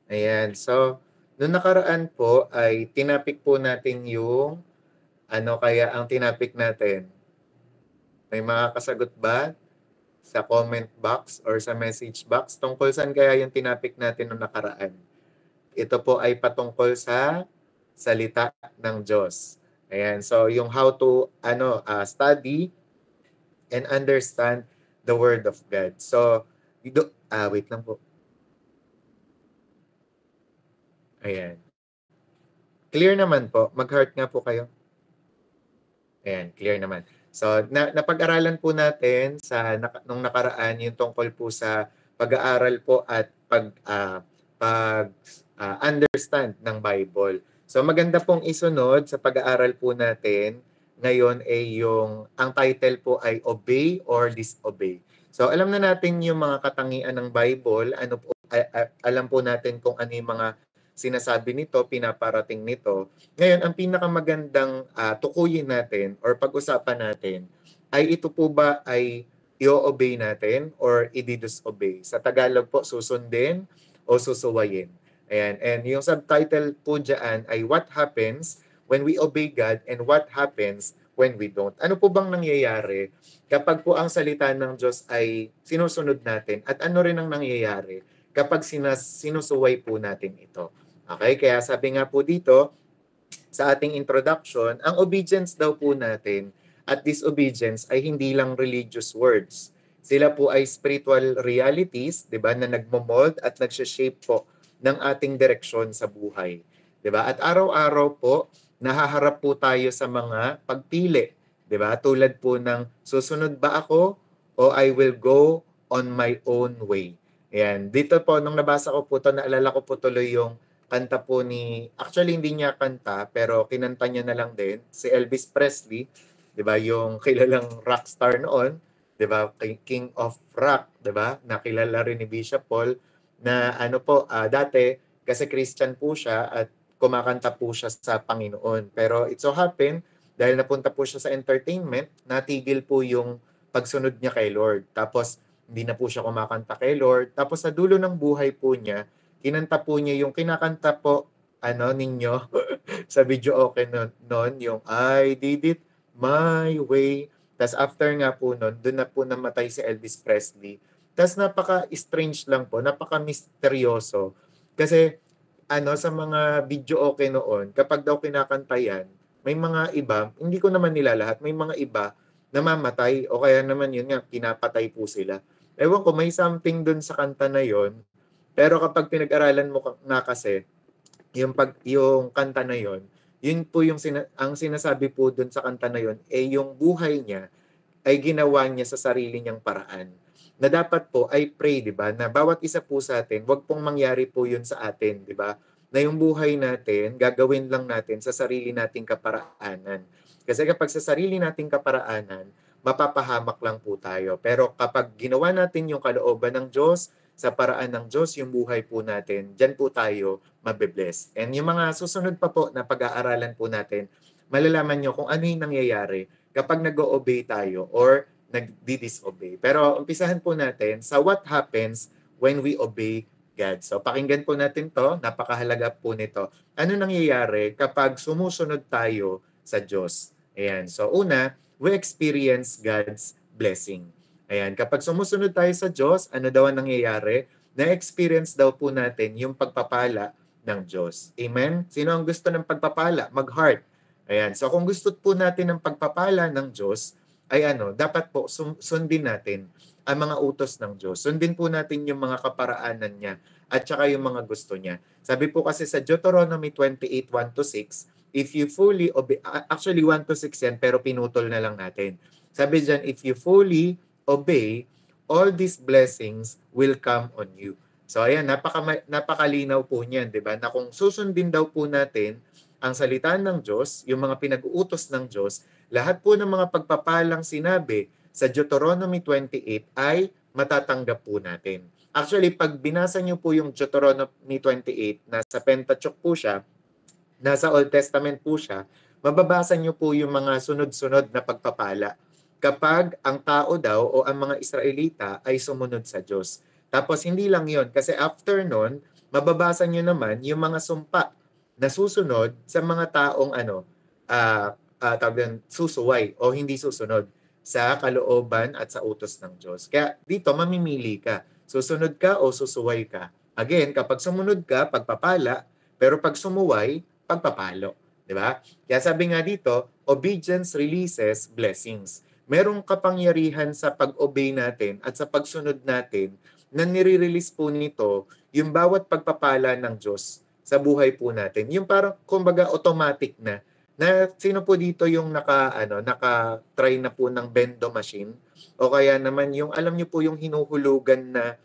Ayan. So, nung nakaraan po ay tinapik po natin yung ano kaya ang tinapik natin? May makakasagot ba sa comment box or sa message box? Tungkol saan kaya yung tinapik natin nung nakaraan? Ito po ay patungkol sa salita ng Diyos. Ayan. So, yung how to study and understand the Word of God. So, wait lang po. Ayan. Clear naman po. Mag-heart nga po kayo. Ayan, clear naman. So, napag-aralan po natin nung nakaraan yung tungkol po sa pag-aaral po at understand ng Bible. So, maganda pong isunod sa pag-aaral po natin ngayon ay ang title po ay Obey or Disobey. So, alam na natin yung mga katangian ng Bible, alam po natin kung ano yung mga sinasabi nito, pinaparating nito. Ngayon, ang pinakamagandang tukuyin natin or pag-usapan natin ay ito po ba ay i-obey natin or i-disobey. Sa Tagalog po, susundin o susuwayin. Ayan. And yung subtitle po dyan ay What Happens When We Obey God and What Happens When We Don't. Ano po bang nangyayari kapag po ang salita ng Diyos ay sinusunod natin at ano rin ang nangyayari kapag sinusuway po natin ito. Okay, kaya sabi nga po dito, sa ating introduction, ang obedience daw po natin at disobedience ay hindi lang religious words. Sila po ay spiritual realities, 'di ba, na nagmo-mold at nagsha-shape po ng ating direksyon sa buhay. 'Di ba? At araw-araw po nahaharap po tayo sa mga pagpili, 'di ba? Tulad po ng susunod ba ako o I will go on my own way. Ayan. Dito po, nung nabasa ko po ito, naalala ko po tuloy yung kanta po actually hindi niya kanta, pero kinanta niya na lang din, si Elvis Presley, 'di ba, yung kilalang rock star noon, 'di ba, King of Rock, 'di ba, nakilala rin ni Bishop Paul na ano po, dati kasi Christian po siya at kumakanta po siya sa Panginoon. Pero it so happen, dahil napunta po siya sa entertainment, natigil po yung pagsunod niya kay Lord. Tapos hindi na po siya kumakanta kay Lord. Tapos sa dulo ng buhay po niya, kinanta po niya yung kinakanta po ninyo sa video okay nun yung I did it my way. Tas after nga po nun, doon na po namatay si Elvis Presley. Tas napaka-strange lang po, napaka-misteryoso. Kasi sa mga video okay noon, kapag daw kinakanta yan, may mga iba, hindi ko naman nila lahat, may mga iba namamatay o kaya naman yun nga, pinapatay po sila. Ewan ko, may something dun sa kanta na yon. Pero kapag pinag-aralan mo na kasi, yung kanta na yon, yun po yung ang sinasabi po dun sa kanta na yon, yung buhay niya ay ginawa niya sa sarili niyang paraan. Na dapat po ay pray, di ba? Na bawat isa po sa atin, wag pong mangyari po yun sa atin, di ba? Na yung buhay natin, gagawin lang natin sa sarili nating kaparaanan. Kasi kapag sa sarili nating kaparaanan, mapapahamak lang po tayo. Pero kapag ginawa natin yung kalooban ng Diyos, sa paraan ng Diyos, yung buhay po natin, dyan po tayo mabe-bless. And yung mga susunod pa po na pag-aaralan po natin, malalaman nyo kung ano yung nangyayari kapag nag-obey tayo or nag-disobey. Pero umpisahan po natin sa what happens when we obey God. So pakinggan po natin to, napakahalaga po nito. Ano nangyayari kapag sumusunod tayo sa Diyos? Ayan. So una, we experience God's blessing. Ayan. Kapag sumusunod tayo sa Diyos, ano daw ang nangyayari? Na-experience daw po natin yung pagpapala ng Diyos. Amen? Sino ang gusto ng pagpapala? Mag-heart. Ayan. So kung gusto po natin ng pagpapala ng Diyos, ay dapat po sundin natin ang mga utos ng Diyos. Sundin po natin yung mga kaparaanan niya at saka yung mga gusto niya. Sabi po kasi sa Deuteronomy 28:1 to 6, if you fully obey, actually 1 to 6 yan, pero pinutol na lang natin. Sabi dyan, if you fully obey, all these blessings will come on you. So ayan, napakalinaw po niyan, 'di ba? Na kung susundin daw po natin ang salita ng Diyos, yung mga pinag-uutos ng Diyos, lahat po ng mga pagpapalang sinabi sa Deuteronomy 28 ay matatanggap po natin. Actually, pag binasa niyo po yung Deuteronomy 28, nasa Pentateuch po siya, nasa Old Testament po siya, mababasa niyo po yung mga sunod-sunod na pagpapala kapag ang tao daw o ang mga Israelita ay sumunod sa Diyos. Tapos hindi lang yon kasi after nun, mababasa nyo naman yung mga sumpa na susunod sa mga taong tawag doon, susuway o hindi susunod sa kalooban at sa utos ng Diyos. Kaya dito, mamimili ka. Susunod ka o susuway ka. Again, kapag sumunod ka, pagpapala, pero pag sumuway, pagpapalo. Di ba? Kaya sabi nga dito, obedience releases blessings. Merong kapangyarihan sa pag-obey natin at sa pagsunod natin na nire-release po nito yung bawat pagpapala ng Diyos sa buhay po natin. Yung parang kumbaga automatic na sino po dito yung naka-try na po ng bendo machine o kaya naman yung alam niyo po yung hinuhulugan na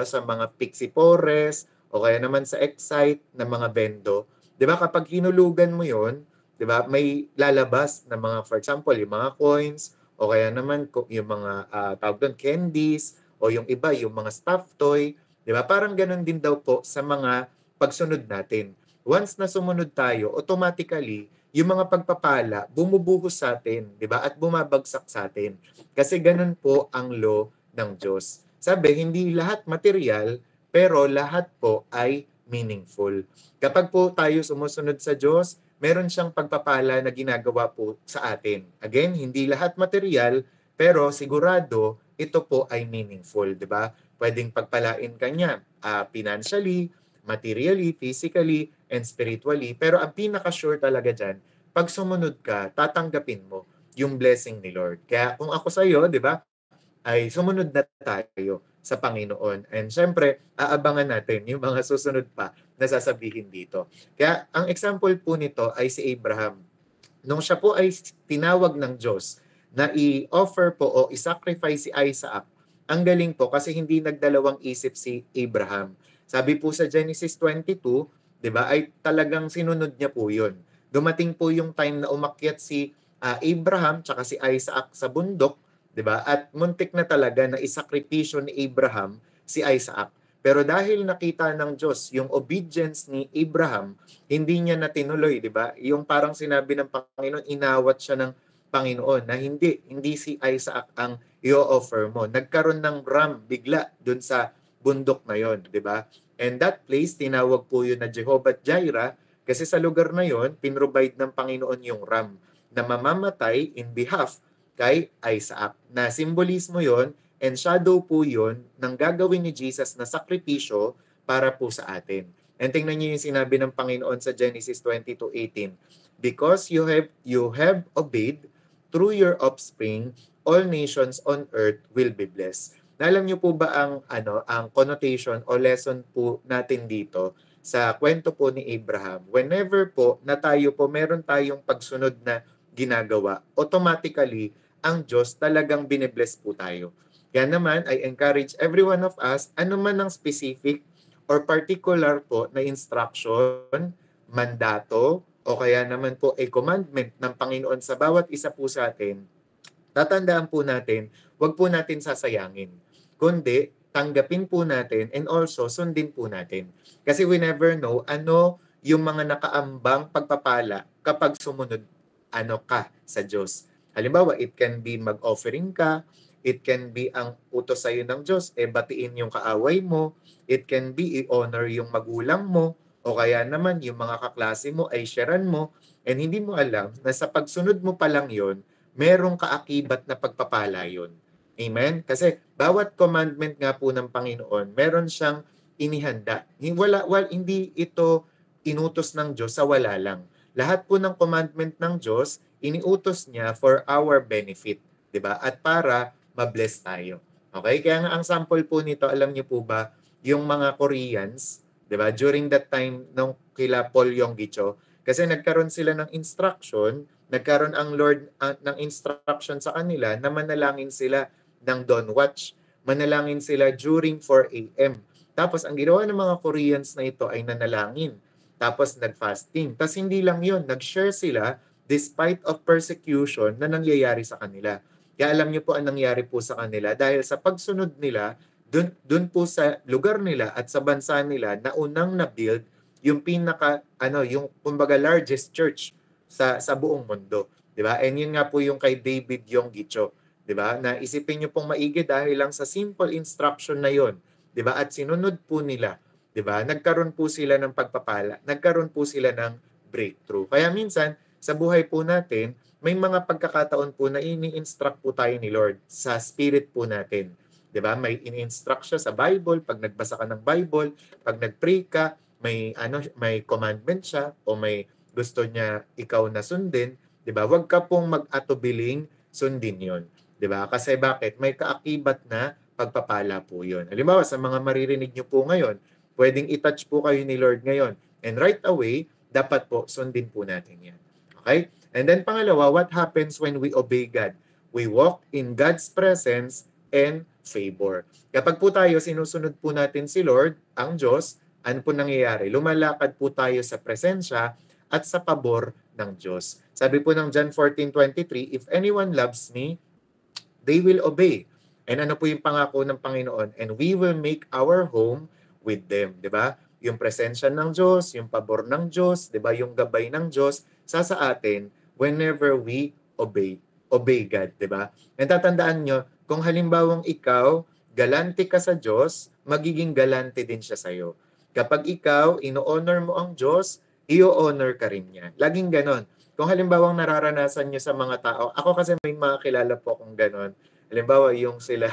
sa mga Pixie Forest o kaya naman sa Excite na mga bendo. 'Di ba kapag hinulugan mo 'yon, 'di ba, may lalabas na mga for example, yung mga coins o kaya naman yung mga tawag doon candies o yung iba yung mga stuffed toy, 'di ba? Parang ganun din daw po sa mga pagsunod natin. Once na sumunod tayo, automatically yung mga pagpapala bumubuhos sa atin, 'di ba? At bumabagsak sa atin. Kasi ganun po ang law ng Diyos. Sabi, hindi lahat material, pero lahat po ay meaningful. Kapag po tayo sumusunod sa Diyos, meron siyang pagpapala na ginagawa po sa atin. Again, hindi lahat material, pero sigurado ito po ay meaningful, 'di ba? Pwedeng pagpalain ka niya financially, materially, physically, and spiritually. Pero ang pinaka-sure talaga dyan, pag sumunod ka, tatanggapin mo yung blessing ni Lord. Kaya kung ako sa iyo, di ba, ay sumunod na tayo sa Panginoon. And syempre, aabangan natin yung mga susunod pa na sasabihin dito. Kaya ang example po nito ay si Abraham. Nung siya po ay tinawag ng Diyos na i-offer po o i-sacrifice si Isaac, ang galing po kasi hindi nagdalawang isip si Abraham. Sabi po sa Genesis 22, 'di ba, ay talagang sinunod niya po 'yon. Dumating po yung time na umakyat si Abraham tsaka si Isaac sa bundok, 'di ba? At muntik na talaga na isakripisyo ni Abraham si Isaac. Pero dahil nakita ng Diyos yung obedience ni Abraham, hindi niya na tinuloy, 'di ba? Yung parang sinabi ng Panginoon, inawat siya ng Panginoon na hindi si Isaac ang i-offer mo. Nagkaroon ng ram bigla dun sa bundok na yon, 'di ba? And that place tinawag po yun na Jehovah Jireh kasi sa lugar na yon pinrovide ng Panginoon yung ram na mamamatay in behalf kay Isaac. Na simbolismo yon and shadow po yon ng gagawin ni Jesus na sakripisyo para po sa atin. And tingnan niyo yung sinabi ng Panginoon sa Genesis 22:18. Because you have obeyed, through your offspring, all nations on earth will be blessed. Na alam niyo po ba ang connotation o lesson po natin dito sa kwento po ni Abraham? Whenever po na tayo po meron tayong pagsunod na ginagawa, automatically ang Diyos talagang binibless po tayo. Kaya naman, I encourage every one of us, ano man ang specific or particular po na instruction, mandato, o kaya naman po a commandment ng Panginoon sa bawat isa po sa atin, tatandaan po natin, wag po natin sasayangin. Kundi, tanggapin po natin and also sundin po natin. Kasi we never know ano yung mga nakaambang pagpapala kapag sumunod ka sa Diyos. Halimbawa, it can be mag-offering ka, it can be ang utos sa'yo ng Diyos, batiin yung kaaway mo, it can be i-honor yung magulang mo, o kaya naman yung mga kaklase mo ay sharean mo, and hindi mo alam na sa pagsunod mo pa lang yon, merong kaakibat na pagpapala yun. Amen? Kasi bawat commandment nga po ng Panginoon, meron siyang inihanda. Hindi ito inutos ng Diyos sa wala lang. Lahat po ng commandment ng Diyos, iniutos niya for our benefit. 'Di ba? At para ma-bless tayo. Okay? Kaya nga ang sample po nito, alam niyo po ba, yung mga Koreans, 'di ba? During that time nung kila Paul Yonggi-cho, kasi nagkaroon sila ng instruction, nagkaroon ang Lord ng instruction sa kanila na manalangin sila ng dawn watch. Manalangin sila during 4 a.m. Tapos ang ginawa ng mga Koreans na ito ay nanalangin. Tapos nag-fasting. Tapos hindi lang yun, nag-share sila despite of persecution na nangyayari sa kanila. Kaya alam niyo po ang nangyari po sa kanila dahil sa pagsunod nila, dun po sa lugar nila at sa bansa nila na unang na-build yung yung kumbaga largest church sa buong mundo, 'di ba? And yun nga po yung kay David Yonggi-cho, 'di ba? Na isipin niyo pong maigi dahil lang sa simple instruction na yon, 'di ba? At sinunod po nila 'di ba? Nagkaroon po sila ng pagpapala, nagkaroon po sila ng breakthrough. Kaya minsan sa buhay po natin, may mga pagkakataon po na ini-instruct po tayo ni Lord sa spirit po natin. 'Di ba? May ini-instruct siya sa Bible, pag nagbasa ka ng Bible, pag nag-pray ka, may commandment siya o may gusto niya ikaw na sundin, 'di ba? Huwag ka pong mag-atubiling sundin 'yon, 'di ba? Kasi bakit? May kaakibat na pagpapala po 'yon. Halimbawa, sa mga maririnig niyo po ngayon, pwedeng i-touch po kayo ni Lord ngayon. And right away, dapat po sundin po natin 'yan. Okay? And then pangalawa, what happens when we obey God? We walk in God's presence and favor. Kapag po tayo sinusunod po natin si Lord, ang Diyos, ano po nangyayari? Lumalakad po tayo sa presensya at sa pabor ng Diyos. Sabi po ng John 14:23, if anyone loves me, they will obey. And ano po yung pangako ng Panginoon? And we will make our home with them. Di ba? Yung presensya ng Diyos, yung pabor ng Diyos, di ba? Yung gabay ng Diyos sa atin whenever we obey. Obey God, di ba? And tatandaan nyo, kung halimbawang ikaw, galante ka sa Diyos, magiging galante din siya sa'yo. Kapag ikaw, ino-honor mo ang Diyos, i-honor ka rin niya. Laging ganon. Kung halimbawang nararanasan nyo sa mga tao, ako kasi may mga kilala po akong ganon. Halimbawa, yung sila,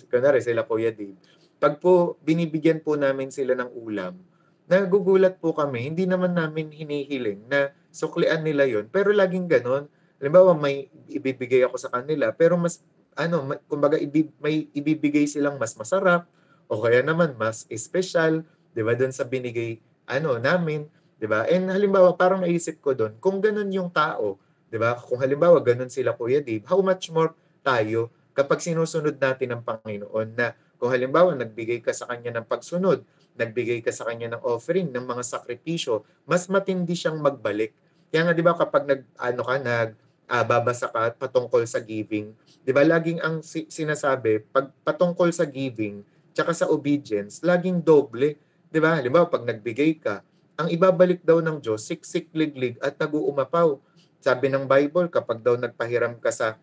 kunwari sila Kuya Dave, pag po binibigyan po namin sila ng ulam, nagugulat po kami, hindi naman namin hinihiling na suklian nila yon, pero laging ganon. Halimbawa, may ibibigay ako sa kanila, pero mas, kumbaga, may ibibigay silang mas masarap, o kaya naman mas espesyal, di ba, doon sa binigay, namin, di ba? And halimbawa, parang naisip ko doon, kung ganun yung tao, di ba? Kung halimbawa, ganun sila Kuya Dave, how much more tayo kapag sinusunod natin ang Panginoon na kung halimbawa, nagbigay ka sa Kanya ng pagsunod, nagbigay ka sa Kanya ng offering, ng mga sakripisyo, mas matindi siyang magbalik. Kaya nga, di ba, kapag babasa ka patungkol sa giving, di ba, laging ang sinasabi, pag patungkol sa giving, tsaka sa obedience, laging doble. Di ba? Halimbawa, pag nagbigay ka, ang ibabalik daw ng Diyos, siksik, liglig, at nag-uumapaw. Sabi ng Bible, kapag daw nagpahiram ka sa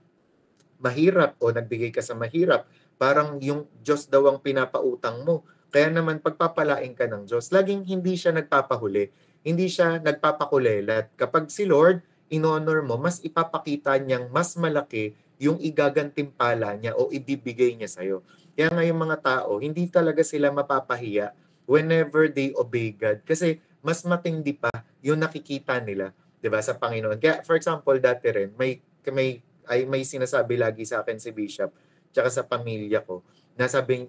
mahirap o nagbigay ka sa mahirap, parang yung Diyos daw ang pinapautang mo. Kaya naman pagpapalain ka ng Diyos, laging hindi siya nagpapahuli, hindi siya nagpapakulelat. Kapag si Lord, in-honor mo, mas ipapakita niyang mas malaki yung igagantimpala niya o ibibigay niya sa'yo. Kaya nga yung mga tao, hindi talaga sila mapapahiya whenever they obey God. Kasi mas matindi pa yung nakikita nila, 'di ba, sa Panginoon. Kaya for example, dati rin may sinasabi lagi sa akin si Bishop tsaka sa pamilya ko. Na sabi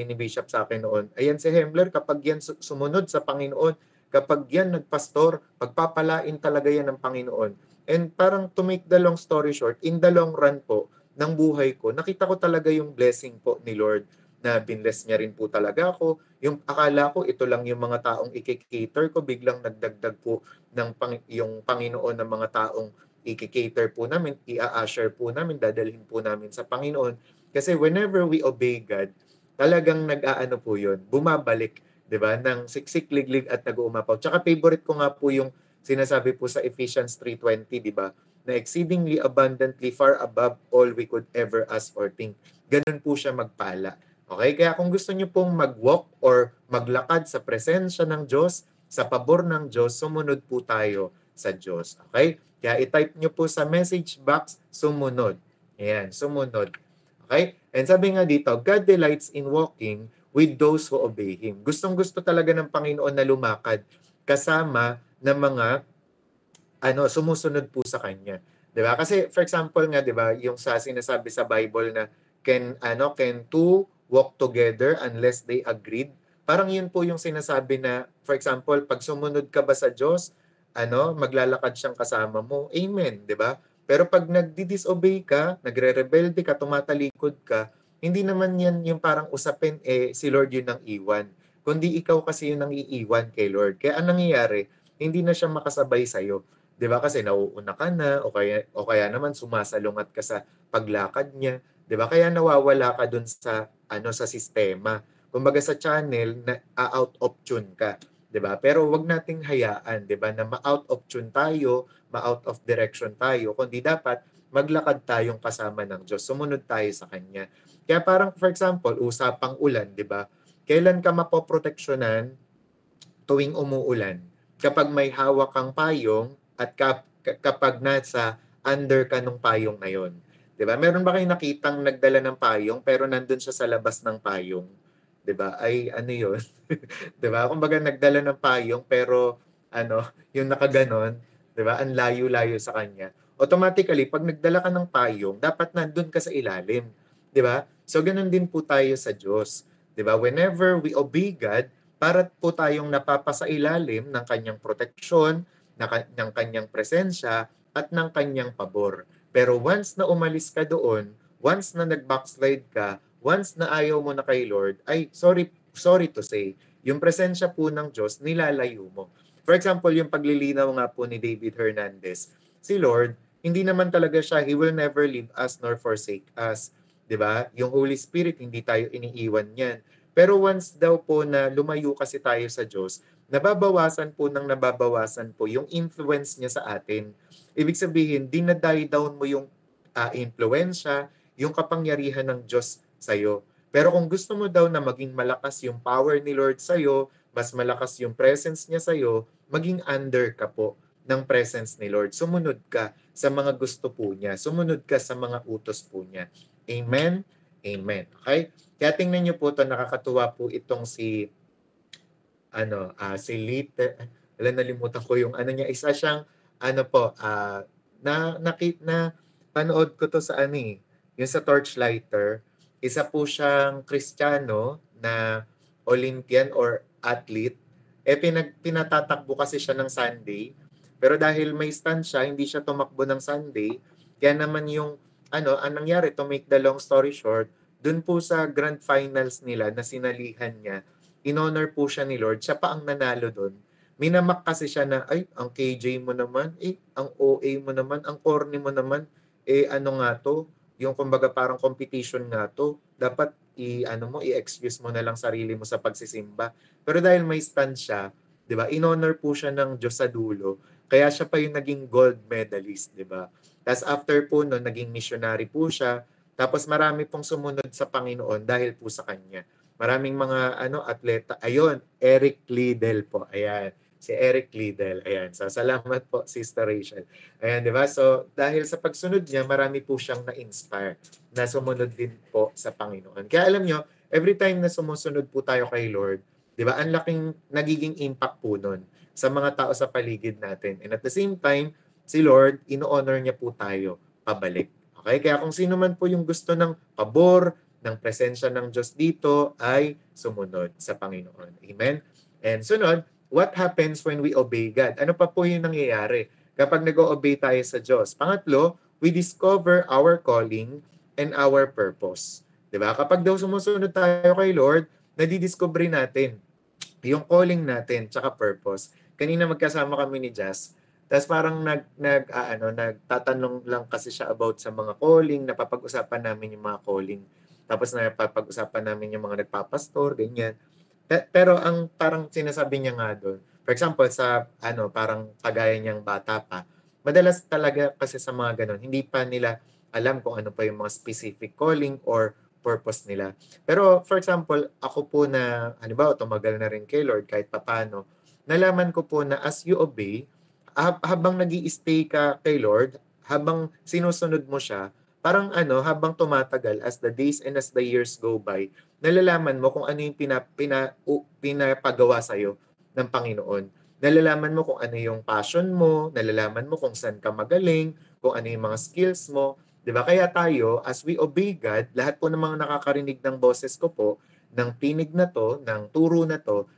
ni Bishop sa akin noon, ayan si Hemler, kapag yan sumunod sa Panginoon, kapag yan nagpastor, pagpapalain talaga yan ng Panginoon. And parang to make the long story short, in the long run po ng buhay ko, nakita ko talaga yung blessing po ni Lord na binless niya rin po talaga ako. Yung akala ko ito lang yung mga taong i-cater ko, biglang nagdagdag po yung Panginoon ng mga taong i-cater po namin, i-usher po namin, dadalhin po namin sa Panginoon. Kasi whenever we obey God, talagang nag-aano po yun, bumabalik, di ba, ng siksik, liglig at nag-uumapaw. Tsaka favorite ko nga po yung sinasabi po sa Ephesians 3:20, di ba, na exceedingly abundantly far above all we could ever ask or think. Ganun po siya magpala. Okay? Kaya kung gusto niyo pong mag-walk or maglakad sa presensya ng Diyos, sa pabor ng Diyos, sumunod po tayo sa Diyos. Okay? Kaya i-type nyo po sa message box, sumunod. Ayan, sumunod. Okay? And sabi nga dito, God delights in walking with those who obey Him. Gustong-gusto talaga ng Panginoon na lumakad kasama ng mga sumusunod po sa Kanya. 'Di ba? Kasi for example nga, 'di ba, yung sa sinasabi sa Bible na can two walk together unless they agreed? Parang yun po yung sinasabi na, for example, pag sumunod ka ba sa Diyos, maglalakad siyang kasama mo. Amen, 'di ba? Pero pag nagdi-disobey ka, nagre-rebelde ka, tumatalikod ka, hindi naman yan yung parang usapin si Lord yun ang iwan. Kundi ikaw kasi yun ang iiwan kay Lord. Kaya ang nangyayari, hindi na siya makasabay sa iyo. 'Di ba? Kasi nauuna ka na o kaya naman sumasalungat ka sa paglakad niya, 'di ba? Kaya nawawala ka dun sa sistema. Kumbaga sa channel na out of tune ka. 'Di ba? Pero wag nating hayaan, 'di ba, na ma-out of tune tayo, ma-out of direction tayo, kundi dapat maglakad tayong kasama ng Diyos. Sumunod tayo sa Kanya. Kaya parang for example, usapang ulan, 'di ba? Kailan ka mapoproteksyonan tuwing umuulan? Kapag may hawak kang payong at kapag nasa under ka nung payong na yon. 'Di ba? Meron ba kayong nakitang nagdala ng payong pero nandun siya sa labas ng payong? 'Di ba? Ay ano 'yon? 'Di ba? Kumbaga nagdala ng payong pero ano, yung nakaganon, 'di ba? Ang layo-layo sa kanya. Automatically, pag nagdala ka ng payong, dapat nandun ka sa ilalim, 'di ba? So ganun din po tayo sa Diyos, 'di ba? Whenever we obey God, para po tayong napapasailalim ng kanyang proteksyon, ng kanyang presensya, at ng kanyang pabor. Pero once na umalis ka doon, once na nag-backslide ka, once na ayaw mo na kay Lord, ay sorry to say, yung presensya po ng Diyos, nilalayo mo. For example, yung paglilinaw nga po ni David Hernandez, si Lord, hindi naman talaga siya, He will never leave us nor forsake us. 'Di ba? Yung Holy Spirit, hindi tayo iniiwan yan. Pero once daw po na lumayo kasi tayo sa Diyos, nababawasan po yung influence niya sa atin. Ibig sabihin, dinadie down mo yung influensya, yung kapangyarihan ng Diyos sa'yo. Pero kung gusto mo daw na maging malakas yung power ni Lord sa'yo, mas malakas yung presence niya sa'yo, maging under ka po ng presence ni Lord. Sumunod ka sa mga gusto po niya. Sumunod ka sa mga utos po niya. Amen? Amen. Okay? Kaya tingnan niyo po 'to, nakakatuwa po itong si Lite, nalimutan ko yung ano niya, isa siyang ano po, na panood ko 'to sa yung sa Torchlighter. Isa po siyang Kristiyano na Olympian or athlete. Pinatatakbo kasi siya ng Sunday. Pero dahil may stand siya, hindi siya tumakbo ng Sunday. Kaya naman ang nangyari, to make the long story short, dun po sa grand finals nila na sinalihan niya, in-honor po siya ni Lord, siya pa ang nanalo doon. Minamak kasi siya na, ay, ang KJ mo naman, ang OA mo naman, ang corny mo naman, ano nga to, yung kumbaga parang competition nga to, dapat i-excuse mo na lang sarili mo sa pagsisimba. Pero dahil may stand siya, 'di ba? In-honor po siya ng Diyos sa dulo. Kaya siya pa yung naging gold medalist, 'di ba? Tapos after po no, naging missionary po siya. Tapos marami pong sumunod sa Panginoon dahil po sa kanya. Maraming mga atleta. Ayun, Eric Liddell po. Ayan, si Eric Liddell. Ayan. So salamat po Sister Rachel. Ayan, 'di ba? So dahil sa pagsunod niya, marami po siyang na-inspire na sumunod din po sa Panginoon. Kaya alam nyo, every time na sumusunod po tayo kay Lord, 'di ba? Ang laking nagiging impact po nun sa mga tao sa paligid natin. And at the same time, si Lord, ino-honor niya po tayo pabalik. Okay? Kaya kung sino man po yung gusto ng pabor, ng presensya ng Diyos dito ay sumunod sa Panginoon. Amen? And sunod, what happens when we obey God? Ano pa po yung nangyayari kapag nag-o-obey tayo sa Diyos? Pangatlo, we discover our calling and our purpose. Diba? Kapag daw sumusunod tayo kay Lord, nadidiscover natin yung calling natin tsaka purpose. Kanina magkasama kami ni Jazz. Tapos parang nagtatanong lang kasi siya about sa mga calling, napapag-usapan namin yung mga calling. Tapos napapag-usapan namin yung mga nagpapastor, ganyan. Pero ang parang sinasabi niya nga doon, for example, sa parang kagaya niyang bata pa, madalas talaga kasi sa mga ganun, hindi pa nila alam kung ano pa yung mga specific calling or purpose nila. Pero for example, ako po na, halimbawa, tumagal na rin kay Lord kahit papano, nalaman ko po na as you obey, habang nag stay ka kay Lord, habang sinusunod mo siya, parang habang tumatagal, as the days and as the years go by, nalalaman mo kung ano yung pinapagawa sa'yo ng Panginoon. Nalalaman mo kung ano yung passion mo, nalalaman mo kung saan ka magaling, kung ano yung mga skills mo. 'Di ba? Kaya tayo, as we obey God, lahat po ng mga nakakarinig ng boses ko po, ng tinig na to, ng turo na to,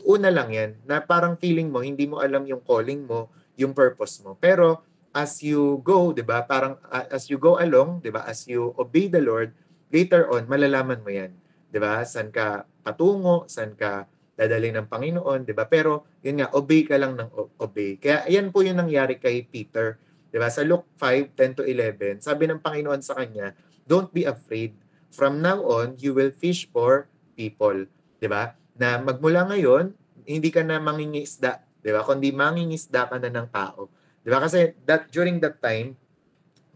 una lang yan, na parang feeling mo, hindi mo alam yung calling mo, yung purpose mo. Pero as you go, 'di ba? Parang as you go along, 'di ba? As you obey the Lord, later on malalaman mo 'yan. 'Di ba? Saan ka patungo, saan ka dadalhin ng Panginoon, 'di ba? Pero yun nga, obey ka lang ng obey. Kaya ayan po yung nangyari kay Peter. 'Di ba? Sa Luke 5:10 to 11, sabi ng Panginoon sa kanya, "Don't be afraid. From now on, you will fish for people." 'Di ba? Na magmula ngayon, hindi ka na mangingisda, 'di ba? Kundi mangingisda ka na ng tao. 'Di ba? Kasi during that time,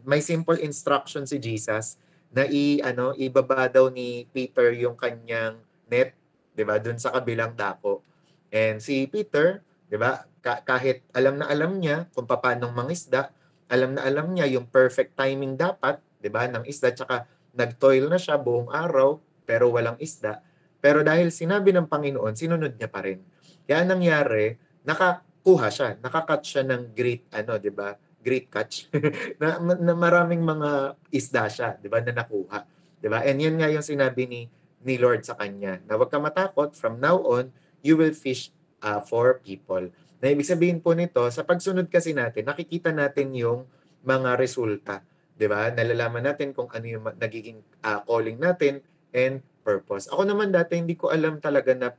may simple instruction si Jesus na ibaba daw ni Peter yung kanyang net, 'di ba, dun sa kabilang dako. And si Peter, 'di ba, kahit alam na alam niya kung papaano mangisda, alam na alam niya yung perfect timing dapat, 'di ba, ng isda, tsaka nagtoil na siya buong araw pero walang isda. Pero dahil sinabi ng Panginoon, sinunod niya pa rin. Kaya anong nangyari, nakakuha siya, naka-catch siya ng great ano, 'di ba? Great catch na maraming mga isda siya, 'di ba, na nakuha, 'di ba? And yun nga yung sinabi ni Lord sa kanya, na huwag ka matakot, from now on you will fish for people. Na ibig sabihin po nito, sa pagsunod kasi natin, nakikita natin yung mga resulta, 'di ba? Nalalaman natin kung ano yung nagiging calling natin and purpose. Ako naman dati hindi ko alam talaga na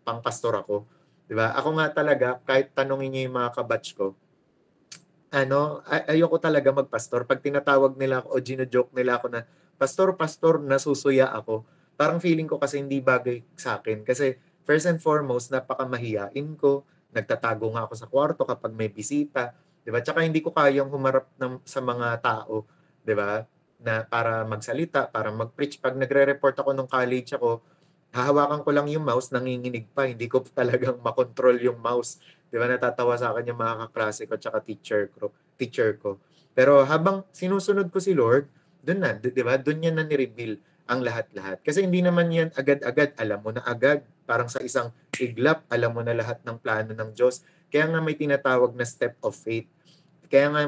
pangpastor ako, 'di ba? Ako nga talaga, kahit tanungin niyo yung mga kabatch ko, ayoko talaga magpastor. Pag tinatawag nila ako o gino-joke nila ako na, "Pastor, pastor," nasusuya ako. Parang feeling ko kasi hindi bagay sa akin. Kasi first and foremost, napakamahiyain ko, nagtatago nga ako sa kwarto kapag may bisita, 'di ba? Tsaka hindi ko kayang humarap sa mga tao, 'di ba? Na para magsalita, para mag-preach. Pag nagre-report ako nung college ako, hahawakan ko lang yung mouse, nanginginig pa, hindi ko talagang makontrol yung mouse. 'Di ba, natatawa sa akin yung mga kaklase ko tsaka teacher ko. Pero habang sinusunod ko si Lord, dun na, 'di ba? Dun niya na ni-reveal ang lahat-lahat. Kasi hindi naman yan agad-agad, alam mo na agad. Parang sa isang iglap, alam mo na lahat ng plano ng Diyos. Kaya nga may tinatawag na step of faith. Kaya nga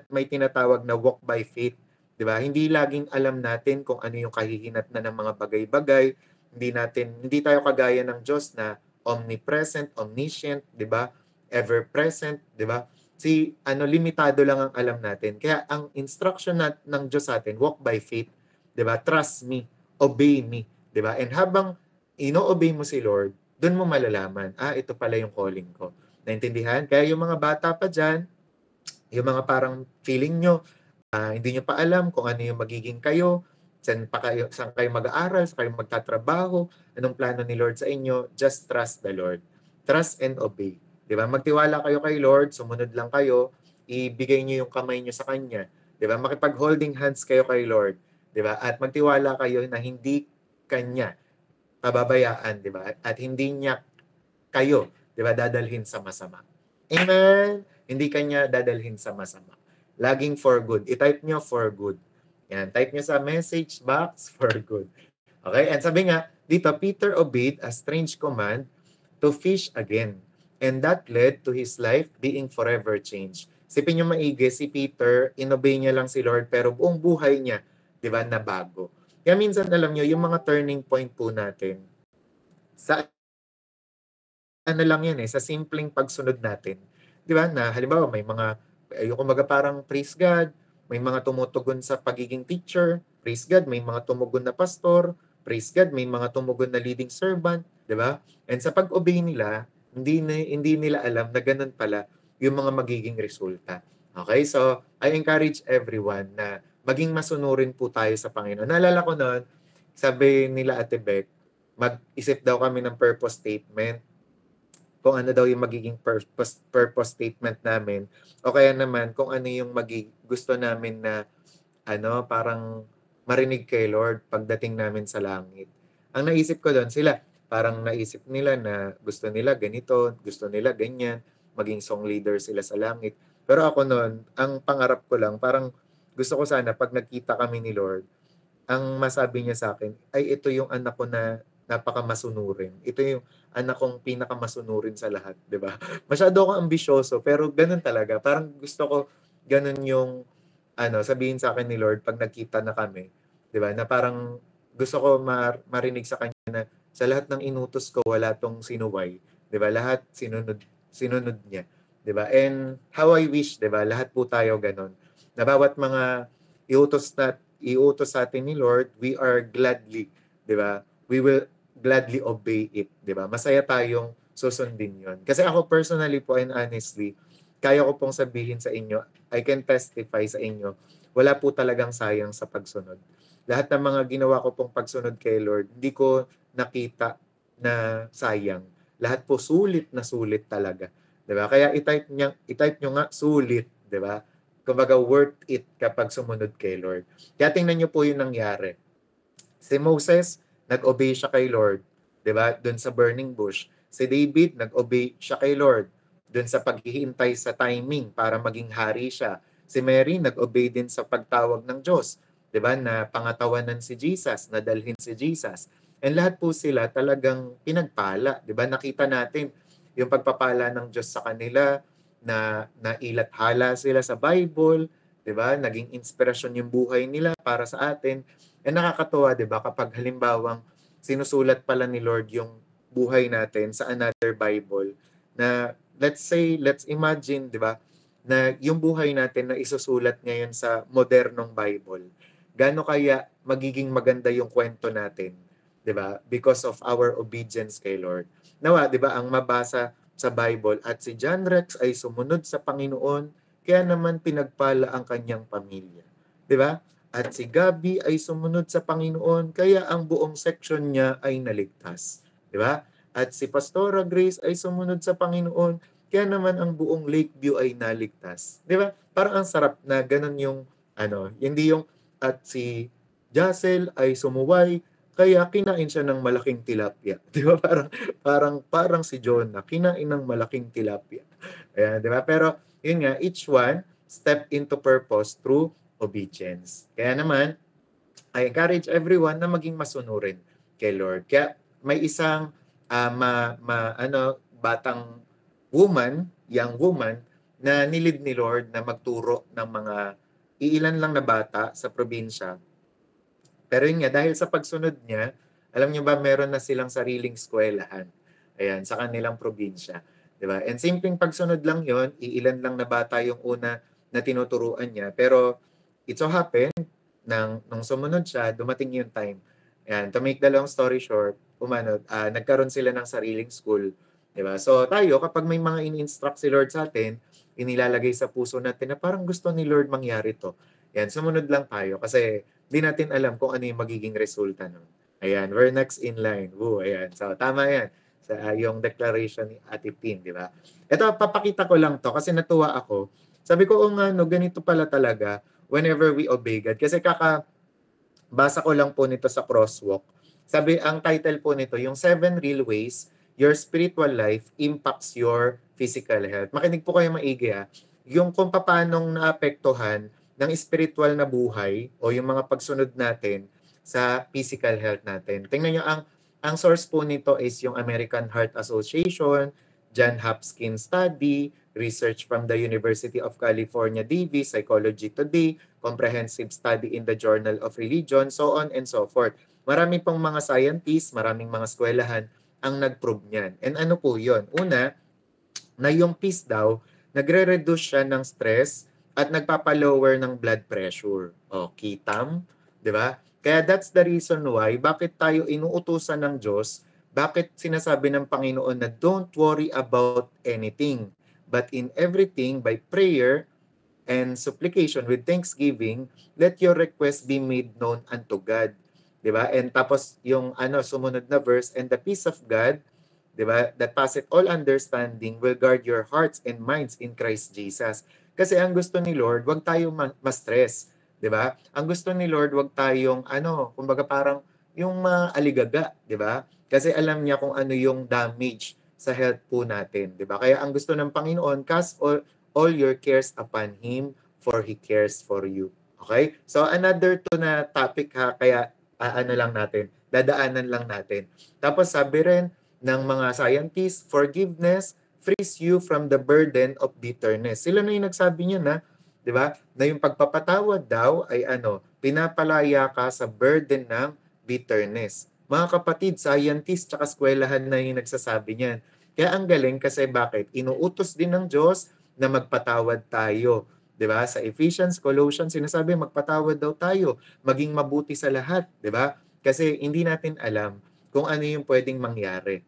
may tinatawag na walk by faith, 'di ba? Hindi laging alam natin kung ano yung kahihinatnan ng mga bagay-bagay. Hindi tayo kagaya ng Diyos na omnipresent, omniscient, 'di ba? Ever present, 'di ba? Limitado lang ang alam natin. Kaya ang instruction ng Diyos sa atin, walk by faith, 'di ba? Trust me, obey me, 'di ba? And habang ino-obey mo si Lord, doon mo malalaman, ito pala yung calling ko. Naintindihan? Kaya yung mga bata pa diyan, yung mga parang feeling nyo, hindi nyo pa alam kung ano yung magiging kayo, saan kayo mag-aaral, saan kayo magtatrabaho, anong plano ni Lord sa inyo, just trust the Lord. Trust and obey. Di ba? Magtiwala kayo kay Lord, sumunod lang kayo, ibigay nyo yung kamay nyo sa Kanya. Di ba? Makipag-holding hands kayo kay Lord. Di ba? At magtiwala kayo na hindi Kanya pababayaan, di ba? At hindi niya kayo, di ba, dadalhin sa masama. Amen? Hindi kanya dadalhin sa masama. Laging for good. I-type nyo for good. Yan, type nyo sa message box for good. Okay? And sabi nga, dito, Peter obeyed a strange command to fish again. And that led to his life being forever changed. Sipin nyo maigi, si Peter, inobey niya lang si Lord, pero buong buhay niya, di ba, nabago. Kaya minsan, alam nyo, yung mga turning point po natin, sa lang yan sa simpleng pagsunod natin. 'Di ba, na halimbawa may mga, yung kumbaga parang praise God, may mga tumutugon sa pagiging teacher, praise God, may mga tumugon na pastor, praise God, may mga tumugon na leading servant, 'di ba? And sa pag-obey nila, hindi nila alam na ganun pala yung mga magiging resulta. Okay? So, I encourage everyone na maging masunurin po tayo sa Panginoon. Naalala ko noon, sabi nila Ate Beck, mag-isip daw kami ng purpose statement, kung ano daw yung magiging purpose statement namin, o kaya naman kung ano yung gusto namin na parang marinig kay Lord pagdating namin sa langit. Ang naisip ko doon, sila parang naisip nila na gusto nila ganito, gusto nila ganyan, maging song leader sila sa langit. Pero ako noon, ang pangarap ko lang, parang gusto ko sana pag nagkita kami ni Lord, ang masabi niya sa akin, ay ito yung anak ko na napakamasunurin. Ito yung anak kong pinakamasunurin sa lahat, 'di ba? Masyado akong ambisyoso, pero ganoon talaga. Parang gusto ko ganoon yung sabihin sa akin ni Lord pag nagkita na kami, 'di ba? Na parang gusto ko marinig sa kanya na sa lahat ng inutos ko wala tong sinuway, 'di ba? Lahat sinunod niya, 'di ba? And how I wish, 'di ba? Lahat po tayo ganoon. Na bawat mga iutos sa atin ni Lord, we are gladly, 'di ba? We will gladly obey it, 'di ba? Masaya tayong susundin 'yon. Kasi ako personally po and honestly, kaya ko pong sabihin sa inyo, I can testify sa inyo, wala po talagang sayang sa pagsunod. Lahat ng mga ginawa ko pong pagsunod kay Lord, hindi ko nakita na sayang. Lahat po sulit na sulit talaga, 'di ba? Kaya i-type nyo nga sulit, 'di ba? Kumbaga worth it kapag sumunod kay Lord. Kaya tingnan niyo po yung nangyari. Si Moses, nag-obey siya kay Lord, 'di ba? Doon sa burning bush. Si David, nag-obey siya kay Lord doon sa paghihintay sa timing para maging hari siya. Si Mary, nag-obey din sa pagtawag ng Diyos, 'di ba? Na pangatawanan si Jesus, na dalhin si Jesus. And lahat po sila talagang pinagpala, 'di ba? Nakita natin yung pagpapala ng Diyos sa kanila na nailathala sila sa Bible, 'di ba? Naging inspirasyon yung buhay nila para sa atin. And nakakatuwa, 'di ba, kapag halimbawang sinusulat pala ni Lord yung buhay natin sa another Bible na let's imagine, 'di ba, na yung buhay natin na isusulat ngayon sa modernong Bible. Gaano kaya magiging maganda yung kwento natin, 'di ba? Because of our obedience kay Lord. Nawa, 'di ba, ang mabasa sa Bible at si John Rex ay sumunod sa Panginoon, kaya naman pinagpala ang kanyang pamilya. 'Di ba? At si Gabi ay sumunod sa Panginoon, kaya ang buong section niya ay naligtas. 'Di ba? At si Pastora Grace ay sumunod sa Panginoon, kaya naman ang buong Lakeview ay naligtas. 'Di ba? Parang ang sarap na ganun yung hindi yung at si Jassel ay sumuway, kaya kinain siya ng malaking tilapia. 'Di ba? Parang si Jonah, kinain ng malaking tilapia. Ayan, 'di ba? Pero yun nga, each one step into purpose through obedience. Kaya naman, I encourage everyone na maging masunurin kay Lord. Kaya may isang batang young woman, na nilid ni Lord na magturo ng mga iilan lang na bata sa probinsya. Pero yun nga, dahil sa pagsunod niya, alam niyo ba, meron na silang sariling eskwelahan. Ayan, sa kanilang probinsya. 'Di ba? And simpleng pagsunod lang yon, iilan lang na bata yung una na tinuturuan niya. Pero it so happened, nung sumunod siya, dumating yung time. Ayan, to make the long story short, nagkaroon sila ng sariling school. 'Di ba? So tayo, kapag may mga ini-instruct si Lord sa atin, inilalagay sa puso natin na parang gusto ni Lord mangyari to. Ayan, sumunod lang tayo kasi di natin alam kung ano yung magiging resulta nun. Ayan, we're next in line. Woo, ayan. So, tama yan. Sa yung declaration ni Ate Pin, di ba? Ito, papakita ko lang to kasi natuwa ako. Sabi ko, o nga, no, ganito pala talaga whenever we obey God. Kasi basa ko lang po nito sa crosswalk. Sabi, ang title po nito, yung 7 real ways your spiritual life impacts your physical health. Makinig po kayo maigi ha. Yung kung paanong naapektuhan ng spiritual na buhay o yung mga pagsunod natin sa physical health natin. Tingnan nyo, ang source po nito is yung American Heart Association, John Hopkins Study, research from the University of California, Davis, Psychology Today, comprehensive study in the Journal of Religion, so on and so forth. Marami pong mga scientists, maraming mga eskwelahan ang nag-prove niyan. And ano po yun? Una, na yung peace daw, nagre-reduce siya ng stress at nagpapalower ng blood pressure. O, kitam, di ba? Kaya that's the reason why, bakit tayo inuutusan ng Diyos, bakit sinasabi ng Panginoon na don't worry about anything, but in everything, by prayer and supplication with thanksgiving, let your request be made known unto God. 'Di ba? And tapos yung sumunod na verse, and the peace of God, 'di ba, that passeth all understanding will guard your hearts and minds in Christ Jesus. Kasi ang gusto ni Lord, wag tayong ma-stress, 'di ba? Ang gusto ni Lord, wag tayong kumbaga parang yung maaligaga, 'di ba? Kasi alam niya kung ano yung damage sa health po natin, 'di ba? Kaya ang gusto ng Panginoon, cast all your cares upon Him, for He cares for you. Okay? So another to na topic ha, kaya dadaanan lang natin. Tapos sabi rin ng mga scientists, forgiveness frees you from the burden of bitterness. Sila na yung nagsabi niya na, 'di ba? Na yung pagpapatawad daw ay pinapalaya ka sa burden ng bitterness. Mga kapatid, scientists tsaka eskwelahan na yung nagsasabi niyan. Kaya ang galing kasi bakit? Inuutos din ng Diyos na magpatawad tayo. 'Di ba? Sa Ephesians, Colossians, sinasabi magpatawad daw tayo, maging mabuti sa lahat, 'di ba? Kasi hindi natin alam kung ano yung pwedeng mangyari,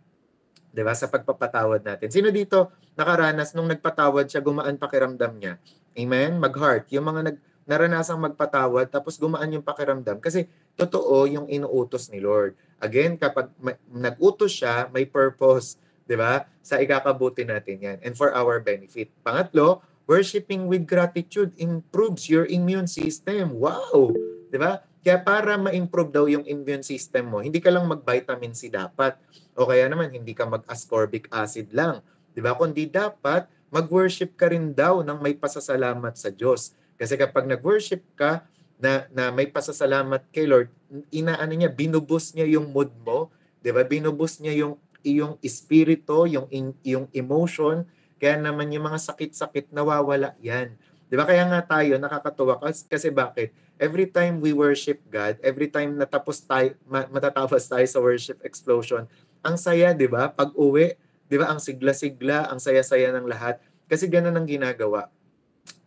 'di ba, sa pagpapatawad natin. Sino dito nakaranas nung nagpatawad siya, gumaan pakiramdam niya? Amen? Mag-heart. Yung mga naranasang magpatawad tapos gumaan yung pakiramdam kasi totoo yung inuutos ni Lord. Again, kapag nag-utos siya, may purpose, 'di ba? Sa ikakabuti natin 'yan and for our benefit. Pangatlo, Worshiping with gratitude improves your immune system. Wow! Di ba? Kaya para ma-improve daw yung immune system mo, hindi ka lang mag-vitamin C dapat. O kaya naman, hindi ka mag-ascorbic acid lang. Di ba? Kundi dapat, mag-worship ka rin daw ng may pasasalamat sa Diyos. Kasi kapag nag-worship ka, na may pasasalamat kay Lord, inaano niya, binubus niya yung mood mo, 'di ba? Binubus niya yung iyong espiritu, yung emotion, kaya naman yung mga sakit-sakit nawawala 'yan. 'Di ba? Kaya nga tayo nakakatuwa kasi bakit? Every time we worship God, every time matatapos tayo sa worship explosion, ang saya, 'di ba? Pag-uwi, 'di ba? Ang sigla-sigla, ang saya-saya ng lahat kasi ganun ang ginagawa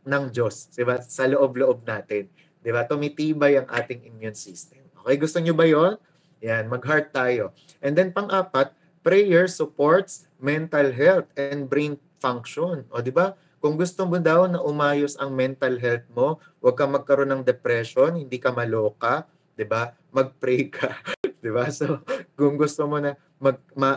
ng Diyos, 'di ba? Sa loob-loob natin. 'Di ba? Tumitibay ang ating immune system. Okay, gusto niyo ba 'yon? Yan, mag-heart tayo. And then pang-apat, prayer supports mental health and brain function. O 'di ba? Kung gusto mo daw na umayos ang mental health mo, huwag kang magkaroon ng depression, hindi ka maloka, 'di ba? Mag-pray ka, 'di ba? So, kung gusto mo na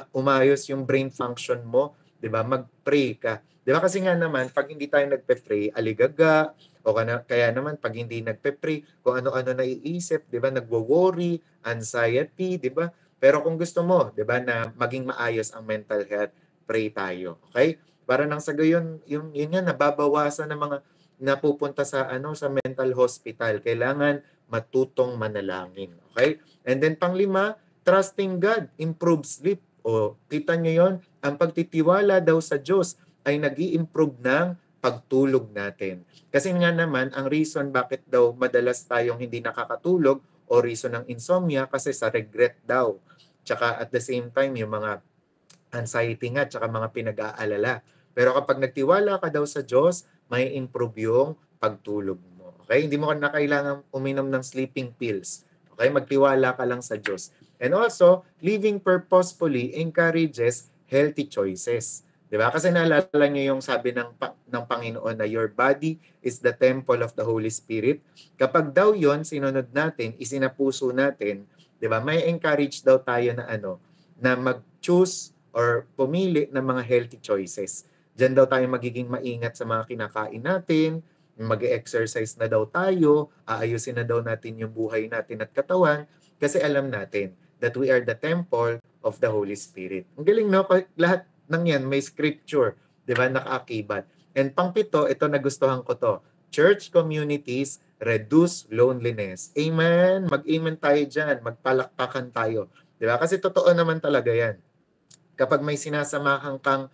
umayos yung brain function mo, 'di ba? Mag-pray ka. 'Di ba kasi nga naman pag hindi tayo nagpe-pray, aligaga, o kaya naman pag hindi nagpe-pray, kung ano-ano naiisip, 'di ba? Nagwo-worry, anxiety, 'di ba? Pero kung gusto mo, 'di ba, na maging maayos ang mental health, pray tayo. Okay? Para nang sa gayon, yung yun nga nababawasan ng mga napupunta sa sa mental hospital. Kailangan matutong manalangin. Okay? And then panglima, trusting God improves sleep. O kita niyo yon, ang pagtitiwala daw sa Diyos ay nag-i-improve ng pagtulog natin. Kasi nga naman, ang reason bakit daw madalas tayong hindi nakakatulog o reason ng insomnia kasi sa regret daw. Tsaka at the same time, yung mga anxiety nga, tsaka mga pinag-aalala. Pero kapag nagtiwala ka daw sa Diyos, may improve yung pagtulog mo. Okay? Hindi mo na kailangan uminom ng sleeping pills. Okay? Magtiwala ka lang sa Diyos. And also, living purposefully encourages healthy choices. 'Di ba? Kasi naalala niyo yung sabi ng Panginoon na your body is the temple of the Holy Spirit. Kapag daw 'yon sinunod natin, isinapuso natin, 'di ba? May encourage daw tayo na na mag-choose or pumili ng mga healthy choices. Diyan daw tayo magiging maingat sa mga kinakain natin, mag-exercise na daw tayo, aayusin na daw natin yung buhay natin at katawan kasi alam natin that we are the temple of the Holy Spirit. Ang galing, no? Lahat ng yan may scripture, di ba, nakaakibat. And pangpito, ito nagustuhan ko to, church communities reduce loneliness. Amen? Mag-amen tayo dyan, magpalakpakan tayo. Di ba? Kasi totoo naman talaga yan. Kapag may sinasamahan kang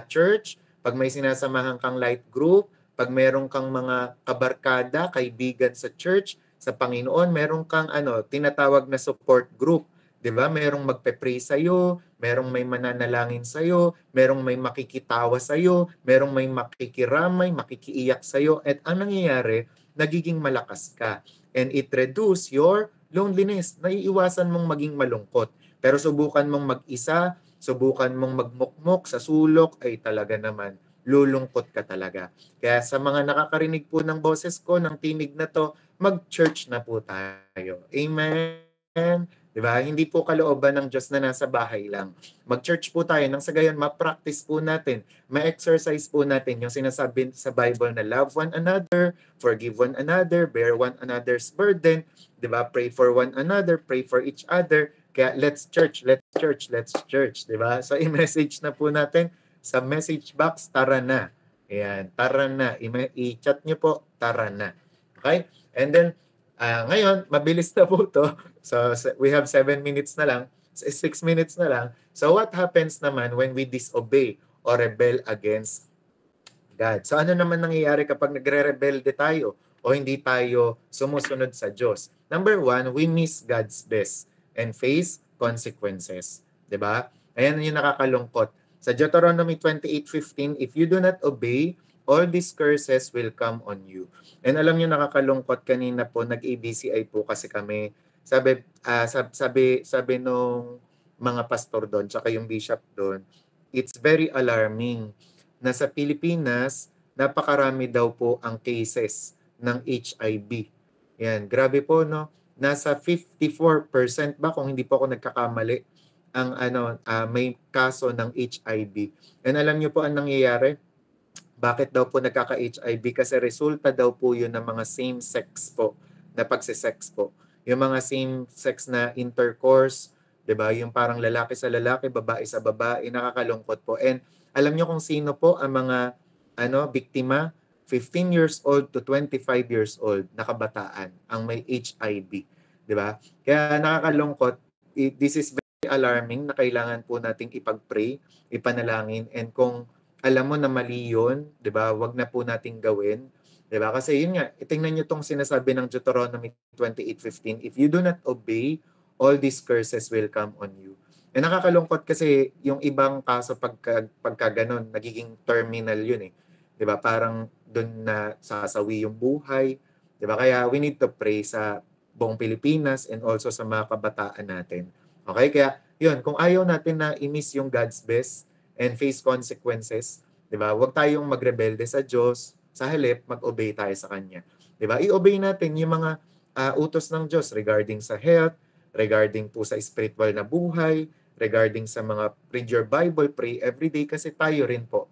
church, pag may sinasamahan kang light group, pag meron kang mga kabarkada, kaibigan sa church, sa Panginoon, meron kang tinatawag na support group. 'Di ba? Merong magpe-pray sa iyo, merong may mananalangin sa iyo, merong may makikitawa sa iyo, merong may makikiramay, makikiiyak sa iyo, at ang nangyayari, nagiging malakas ka. And it reduce your loneliness. Naiiwasan mong maging malungkot. Pero subukan mong mag-isa, subukan mong magmukmok sa sulok, ay talaga naman, lulungkot ka talaga. Kaya sa mga nakakarinig po ng boses ko, ng tinig na to, mag-church na po tayo. Amen? Diba? Hindi po kalooban ng Diyos na nasa bahay lang. Mag-church po tayo nang sa gayon, ma-practice po natin, ma-exercise po natin yung sinasabi sa Bible na love one another, forgive one another, bear one another's burden, diba? Pray for one another, pray for each other. Kaya let's church, diba? So i-message na po natin sa message box, tara na. Ayan, tara na. I-chat nyo po, tara na. Okay? And then, ngayon, mabilis na po to. So we have 7 minutes na lang, 6 minutes na lang. So what happens naman when we disobey or rebel against God? So ano naman nangyayari kapag nagre-rebelde tayo o hindi tayo sumusunod sa Diyos? Number 1, we miss God's best and face consequences. 'Di ba? Ayan yung nakakalungkot. Sa Deuteronomy 28:15, if you do not obey, all these curses will come on you. And alam niyo nakakalungkot, kanina po nag-ABCI po kasi kami. Sabi nung mga pastor doon, tsaka yung bishop doon, it's very alarming na sa Pilipinas, napakarami daw po ang cases ng HIV. Yan, grabe po, no? Nasa 54% ba, kung hindi po ako nagkakamali, ang may kaso ng HIV. And alam niyo po ang nangyayari? Bakit daw po nagkaka-HIV? Kasi resulta daw po yun ng mga same-sex po na pagsisex po. Yung mga same-sex na intercourse, 'di ba? Yung parang lalaki sa lalaki, babae sa babae, nakakalungkot po. And alam niyo kung sino po ang mga biktima? 15 years old to 25 years old na kabataan ang may HIV, 'di ba? Kaya nakakalungkot. This is very alarming na kailangan po nating ipag-pray, ipanalangin, and kung alam mo na mali yun, 'di ba? Wag na po nating gawin, 'di ba? Kasi yun nga, tingnan niyo tong sinasabi ng Deuteronomy 28:15, if you do not obey, all these curses will come on you. Eh nakakalungkot kasi yung ibang kaso pagka ganun, nagiging terminal yun eh. 'Di ba? Parang doon na sasawi yung buhay, 'di ba? Kaya we need to pray sa buong Pilipinas and also sa mga kabataan natin. Okay? Kaya yun, kung ayaw natin na i-miss yung God's best and face consequences, 'di ba? Huwag tayong magrebelde sa Diyos, sa halip mag-obey tayo sa kanya. 'Di ba? I-obey natin yung mga utos ng Diyos regarding sa health, regarding po sa spiritual na buhay, regarding sa mga read your Bible, pray every day kasi tayo rin po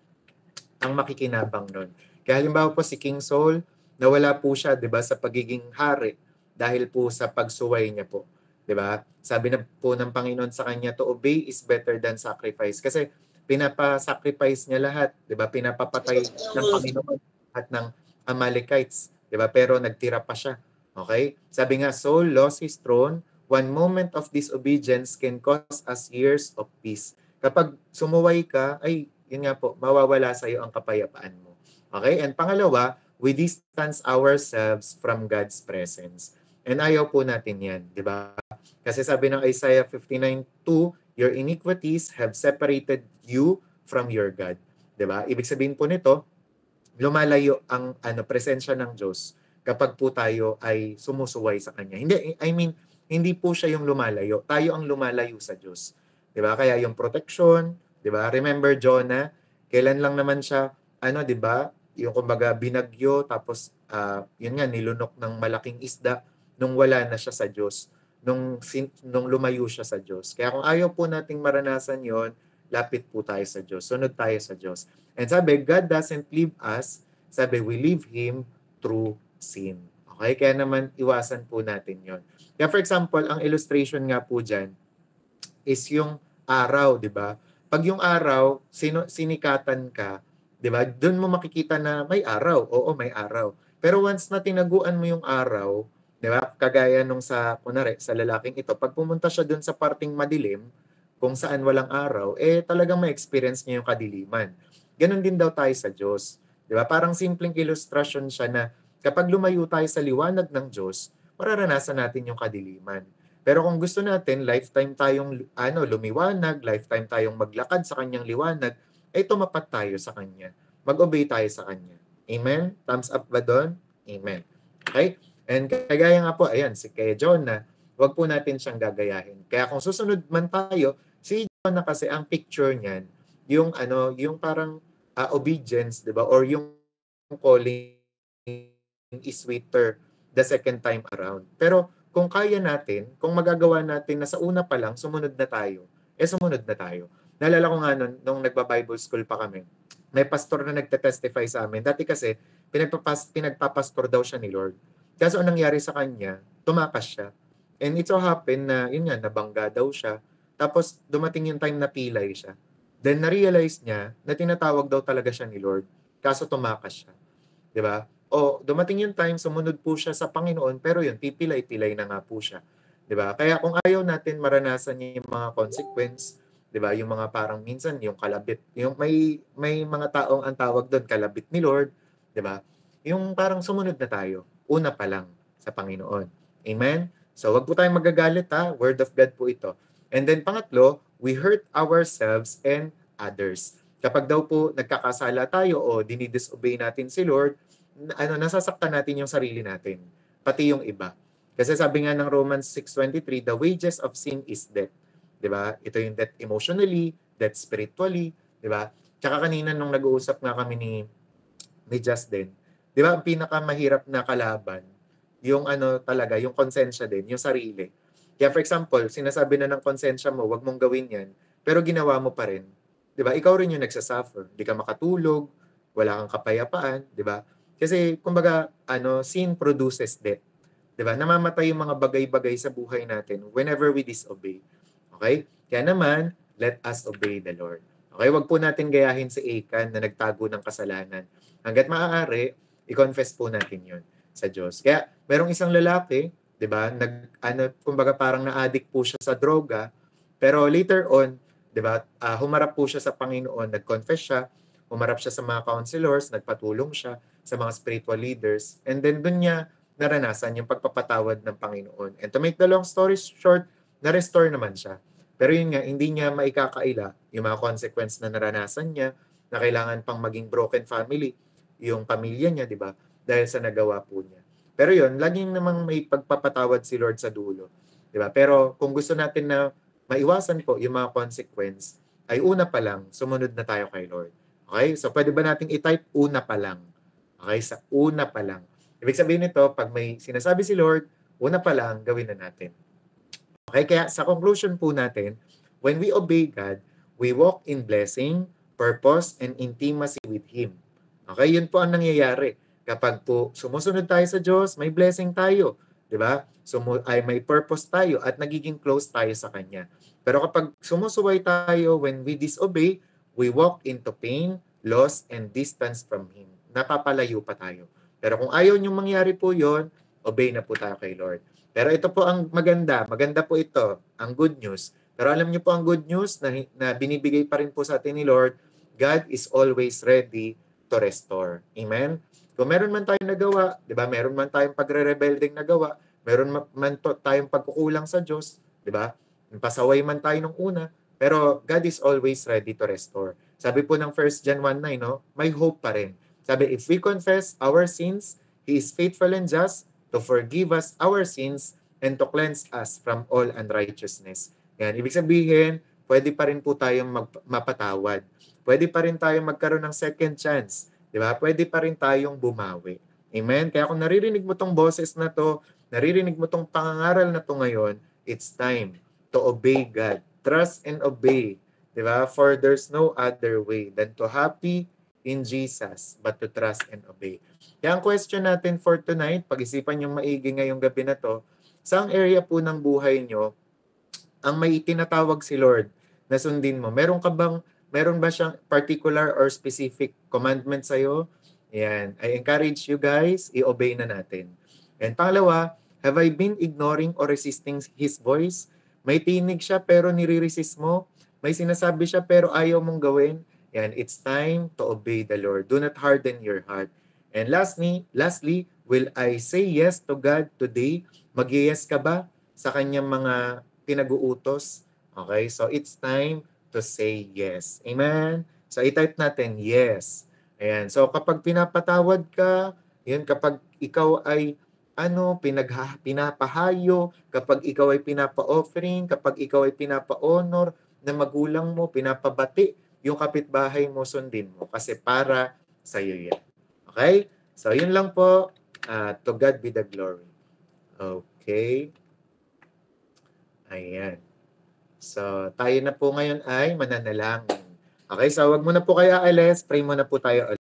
ang makikinabang nun. Kaya halimbawa po si King Saul, nawala po siya, 'di ba, sa pagiging hari dahil po sa pagsuway niya po, 'di ba? Sabi na po ng Panginoon sa kanya, to obey is better than sacrifice. Kasi pinapa-sacrifice niya lahat, 'di ba? Pinapapatay ng Panginoon at ng Amalekites, 'di ba? Pero nagtira pa siya. Okay? Sabi nga, Saul lost his throne. One moment of disobedience can cost us years of peace. Kapag sumuway ka, ay yun nga po, mawawala sa iyo ang kapayapaan mo. Okay? And pangalawa, we distance ourselves from God's presence. And ayaw po natin yan, di ba? Kasi sabi ng Isaiah 59:2, your iniquities have separated you from your God. Di ba? Ibig sabihin po nito, lumalayo ang presensya ng Diyos kapag po tayo ay sumusuway sa Kanya. Hindi, I mean, hindi po siya yung lumalayo. Tayo ang lumalayo sa Diyos. 'Di ba? Kaya yung protection, 'di ba? Remember Jonah, kailan lang naman siya 'di ba? Yung kumbaga binagyo tapos yun nga nilunok ng malaking isda nung wala na siya sa Diyos, nung lumayo siya sa Diyos. Kaya kung ayaw po nating maranasan 'yon, lapit po tayo sa Diyos. Sunod tayo sa Diyos. And sabi, God doesn't leave us. Sabi, we leave Him through sin. Okay? Kaya naman, iwasan po natin yon. Kaya for example, ang illustration nga po dyan is yung araw, di ba? Pag yung araw, sinikatan ka, di ba? Doon mo makikita na may araw. Oo, may araw. Pero once na tinaguan mo yung araw, di ba? Kagaya nung kunwari, sa lalaking ito, pag pumunta siya doon sa parting madilim, kung saan walang araw, talagang may experience niya yung kadiliman. Ganon din daw tayo sa Diyos. Di ba? Parang simpleng illustration siya na kapag lumayo tayo sa liwanag ng Diyos, mararanasan natin yung kadiliman. Pero kung gusto natin, lifetime tayong lumiwanag, lifetime tayong maglakad sa kanyang liwanag, ay tumapat tayo sa kanya. Mag-obey tayo sa kanya. Amen? Thumbs up ba doon? Amen. Okay? And kagaya nga po, ayan, si kay Jonah, wag po natin siyang gagayahin. Kaya kung susunod man tayo, si Jonah kasi ang picture niyan, yung parang obedience, 'di ba? Or yung calling is sweeter the second time around. Pero kung kaya natin, kung magagawa natin na sa una pa lang, sumunod na tayo, sumunod na tayo. Naalala ko nga nung nagba-Bible school pa kami, may pastor na nagte-testify sa amin. Dati kasi, pinagpapastor daw siya ni Lord. Kaso anong nangyari sa kanya, tumakas siya. And it so happened na, yun nga, nabangga daw siya. Tapos, dumating yung time na pilay siya. Then, na-realize niya na tinatawag daw talaga siya ni Lord. Kaso tumakas siya. 'Di ba? O dumating yung time, sumunod po siya sa Panginoon, pero yun, pipilay-pilay na nga po siya. 'Di ba? Kaya kung ayaw natin maranasan yung mga consequence, 'di ba? Yung mga parang minsan yung kalabit, yung may mga taong ang tawag doon kalabit ni Lord, 'di ba? Yung parang sumunod na tayo, una pa lang sa Panginoon. Amen? So wag po tayong magagalit ha, word of God po ito. And then pangatlo, we hurt ourselves and others. Kapag daw po nagkakasala tayo o dinidisobey natin si Lord, nasasaktan natin yung sarili natin, pati yung iba. Kasi sabi nga ng Romans 6:23, the wages of sin is death. 'Di ba? Ito yung death emotionally, death spiritually, 'di ba? Tsaka kanina nung nag-uusap nga kami ni Justin, 'di ba, ang pinakamahirap na kalaban, yung talaga, yung konsensya din, yung sarili. Kaya for example, sinasabi na ng konsensya mo, wag mong gawin yan, pero ginawa mo pa rin. 'Di ba? Ikaw rin yung nagsasuffer. Hindi ka makatulog, wala kang kapayapaan, 'di ba? Kasi kumbaga sin produces death, 'di ba? Namamatay yung mga bagay-bagay sa buhay natin whenever we disobey. Okay? Kaya naman, let us obey the Lord. Okay, wag po natin gayahin si Achan na nagtago ng kasalanan. Hangga't maaari, i-confess po natin 'yon sa Diyos. Kaya merong isang lalaki, 'di ba? Kumbaga parang na-addict po siya sa droga, pero later on, 'di ba? Humarap po siya sa Panginoon, nag-confess siya, humarap siya sa mga counselors, nagpatulong siya sa mga spiritual leaders, and then doon niya naranasan yung pagpapatawad ng Panginoon. And to make the long story short, na-restore naman siya. Pero yun nga, hindi niya maikakaila yung mga consequence na naranasan niya, na kailangan pang maging broken family, yung pamilya niya, di ba? Dahil sa nagawa po niya. Pero yun, laging namang may pagpapatawad si Lord sa dulo. Di ba? Pero kung gusto natin na maiwasan po yung mga consequence, ay una pa lang, sumunod na tayo kay Lord. Okay? So pwede ba nating i-type una pa lang? Okay? Sa una pa lang. Ibig sabihin nito, pag may sinasabi si Lord, una pa lang, gawin na natin. Okay, kaya sa conclusion po natin, when we obey God, we walk in blessing, purpose, and intimacy with Him. Okay, yun po ang nangyayari. Kapag po sumusunod tayo sa Diyos, may blessing tayo. Di ba? May purpose tayo at nagiging close tayo sa Kanya. Pero kapag sumusuway tayo, when we disobey, we walk into pain, loss, and distance from Him. Napapalayo pa tayo. Pero kung ayaw niyong mangyari po yon, obey na po tayo kay Lord. Pero ito po ang maganda po ito, ang good news. Pero alam niyo po ang good news na binibigay pa rin po sa atin ni Lord, God is always ready to restore. Amen? Kung meron man tayong nagawa, di ba, meron man tayong pagre-rebelding nagawa, meron man tayong pagkukulang sa Diyos, di ba, pasaway man tayo nung una, pero God is always ready to restore. Sabi po ng 1 John 1:9, no, may hope pa rin. Sabi, if we confess our sins, He is faithful and just to forgive us our sins and to cleanse us from all unrighteousness. Yan, ibig sabihin, pwede pa rin po tayong mapatawad. Pwede pa rin tayong magkaroon ng second chance. Di ba? Pwede pa rin tayong bumawi. Amen? Kaya kung naririnig mo tong boses na to, naririnig mo tong pangangaral na to ngayon, it's time to obey God. Trust and obey. Di ba? For there's no other way than to happy in Jesus, but to trust and obey. Kaya ang question natin for tonight, pag-isipan yung maigi ngayong gabi na to, saang area po ng buhay nyo ang may tinatawag si Lord na sundin mo? Meron ba siyang particular or specific commandment sa'yo? Yan. I encourage you guys, i-obey na natin. And pangalawa, have I been ignoring or resisting His voice? May tinig siya pero nire-resist mo? May sinasabi siya pero ayaw mong gawin? Yan, it's time to obey the Lord. Do not harden your heart. And lastly, will I say yes to God today? Mag-yes ka ba sa kanyang mga pinag-uutos? Okay, so it's time to say yes. Amen? So i-type natin, yes. Ayan. So kapag pinapatawad ka, yun, kapag ikaw ay pinapahayo, kapag ikaw ay pinapa-offering, kapag ikaw ay pinapa-honor na magulang mo, pinapabati yung kapitbahay mo, sundin mo. Kasi para sa'yo yan. Okay? So, yun lang po. To God be the glory. Okay. Ayan. So, tayo na po ngayon ay mananalangin. Okay, so wag mo na po kayo aalis. Pray muna po tayo ulit.